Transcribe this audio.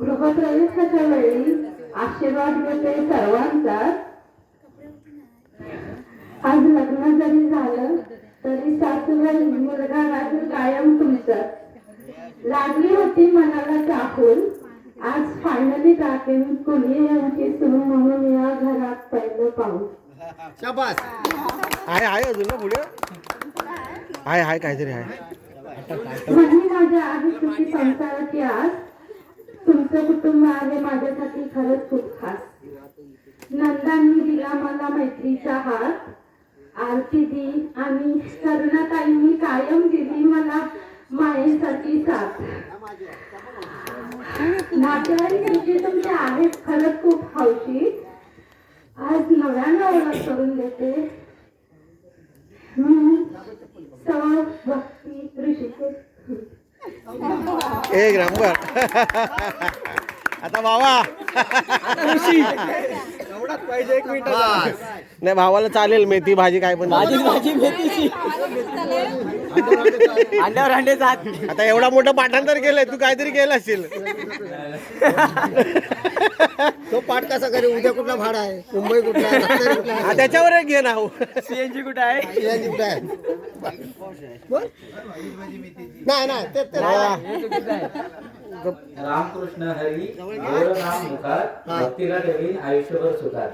गृहप्रवेशाच्या वेळी आशीर्वाद घेते सर्वांचा. आज लग्न जरी झालं तरी सासूबाई मुलगा राहील कायम तुमचा. लागली होती मनाला चाहूल, आज फायनली टाकेन कुणी यांची सून म्हणून या घरात पहिलं पाऊल. शाबास. आहे अजून ना पुढे आहे काहीतरी आहे. म्हणजे माझ्या आयुष्याची संसाराची आज. तुमचं कुटुंब आहे माझ्यासाठी खरंच खूप खास. नंदांनी दिला मला मैत्रीचा हात. आरती दी आणि करुणाताईंनी कायम दिली मला मायेसाठी साथ. नातेवाईक तुमचे आहेत खरंच खूप हौशी. आज नव्यानं ओळख करून देते. सव भक्ती ऋषिकेश. एक नंबर. आता भावा एवढाच पाहिजे. 1 मिनिट. नाही भावाला चालेल मेथी भाजी काय पण भाजी मेथीची अंड्यावर अंडे जात. आता एवढा मोठा पाठांतर केलंय तू काहीतरी केलं असेल. तो पाठ कसा करे? उद्या कुठला भाडा आहे? मुंबई कुठला आहे? रत्नागिरी कुठला आहे? त्याच्यावर एक घे ना. सीएनजी कुठे आहे? शिवाजी कुठे आहे? बोल. नाही रामकृष्ण हरी गोर नाम मुखार भक्तीला ठेवी आयुष्यभर सुखार.